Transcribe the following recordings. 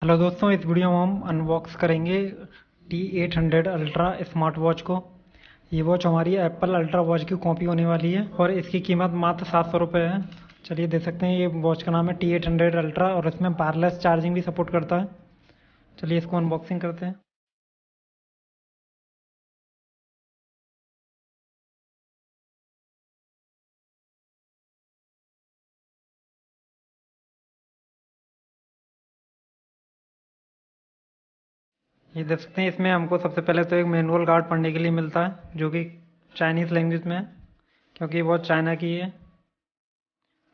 Hello दोस्तों, इस video में हम अनबॉक्स करेंगे T800 अल्ट्रा स्मार्ट वॉच को। ये वॉच हमारी एप्पल अल्ट्रा वॉच की कॉपी होने वाली है और इसकी कीमत मात्र 700 रुपये है। चलिए देख सकते हैं, ये वॉच का नाम है T800 अल्ट्रा और इसमें वायरलेस चार्जिंग भी सपोर्ट करता है। चलिए इसको अनबॉक्सिंग करते हैं। ये देख सकते हैं, इसमें हमको सबसे पहले तो एक मैनुअल गार्ड पढ़ने के लिए मिलता है जो कि चाइनीज़ लैंग्वेज में है, क्योंकि ये वॉच चाइना की है,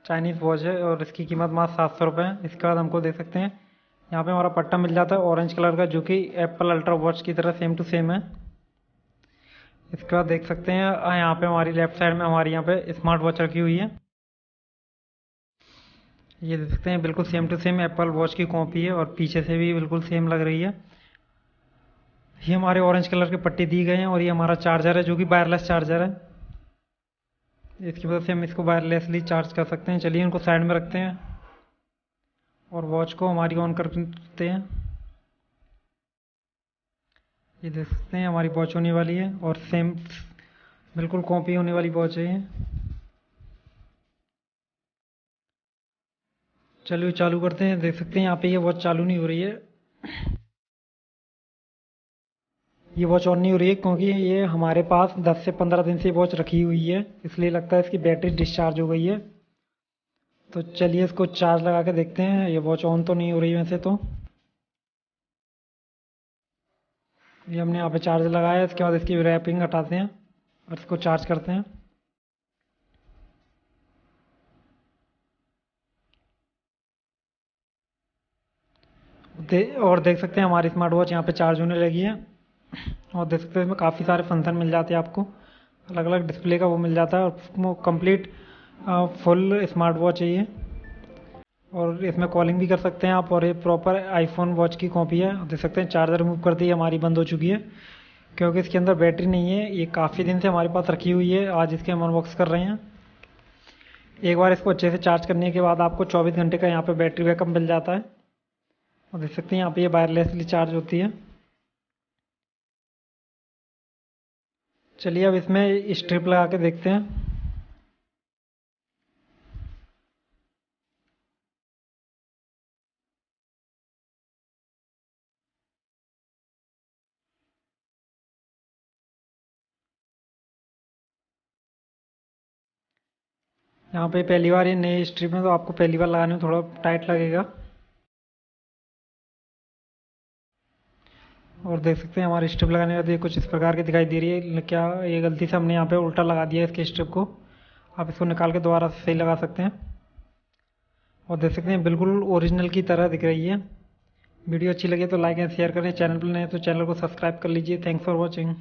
चाइनीज़ वॉच है और इसकी कीमत मात्र 700 रुपये है। इसके बाद हमको देख सकते हैं यहाँ पे हमारा पट्टा मिल जाता है ऑरेंज कलर का, जो कि एप्पल अल्ट्रा वॉच की तरह सेम टू सेम है। इसके बाद देख सकते हैं यहाँ पे हमारी लेफ्ट साइड में हमारी यहाँ पे स्मार्ट वॉच रखी हुई है। ये देख सकते हैं बिल्कुल same to same Apple Watch की कॉपी है और पीछे से भी बिल्कुल सेम लग रही है। ये हमारे ऑरेंज कलर के पट्टी दी गए हैं और ये हमारा चार्जर है जो कि वायरलेस चार्जर है। इसकी वजह से हम इसको वायरलेसली चार्ज कर सकते हैं। चलिए इनको साइड में रखते हैं और वॉच को हमारी ऑन करते हैं। ये देख सकते हैं हमारी वॉच होने वाली है और सेम बिल्कुल कॉपी होने वाली वॉच है ये। चलिए चालू करते हैं। देख सकते हैं यहाँ पे ये वॉच चालू नहीं हो रही है। ये वॉच ऑन नहीं हो रही है क्योंकि ये हमारे पास 10 से 15 दिन से वॉच रखी हुई है, इसलिए लगता है इसकी बैटरी डिस्चार्ज हो गई है। तो चलिए इसको चार्ज लगा के देखते हैं। ये वॉच ऑन तो नहीं हो रही है वैसे तो। ये हमने यहाँ पे चार्ज लगाया है। इसके बाद इसकी रैपिंग हटाते हैं और इसको चार्ज करते हैं। और देख सकते हैं हमारी स्मार्ट वॉच यहाँ पे चार्ज होने लगी है और देख सकते हैं इसमें काफ़ी सारे फंक्शन मिल जाते हैं आपको। अलग अलग डिस्प्ले का वो मिल जाता है और कंप्लीट फुल स्मार्ट वॉच है ये। और इसमें कॉलिंग भी कर सकते हैं आप और ये प्रॉपर आईफोन वॉच की कॉपी है। देख सकते हैं चार्जर रिमूव कर दी हमारी बंद हो चुकी है क्योंकि इसके अंदर बैटरी नहीं है। ये काफ़ी दिन से हमारे पास रखी हुई है, आज इसके हम अनबॉक्स कर रहे हैं। एक बार इसको अच्छे से चार्ज करने के बाद आपको 24 घंटे का यहाँ पे बैटरी बैकअप मिल जाता है। और देख सकते हैं यहाँ पे ये वायरलेसली चार्ज होती है। चलिए अब इसमें स्ट्रिप लगा के देखते हैं। यहाँ पे पहली बार ये नई स्ट्रिप में तो आपको पहली बार लगाने में थोड़ा टाइट लगेगा। और देख सकते हैं हमारी स्ट्रिप लगाने के बाद ये कुछ इस प्रकार की दिखाई दे रही है। क्या ये गलती से हमने यहाँ पे उल्टा लगा दिया है इसके स्ट्रिप को। आप इसको निकाल के दोबारा से सही लगा सकते हैं और देख सकते हैं बिल्कुल ओरिजिनल की तरह दिख रही है। वीडियो अच्छी लगे तो लाइक एंड शेयर करें। चैनल पर नए तो चैनल को सब्सक्राइब कर लीजिए। Thanks for watching.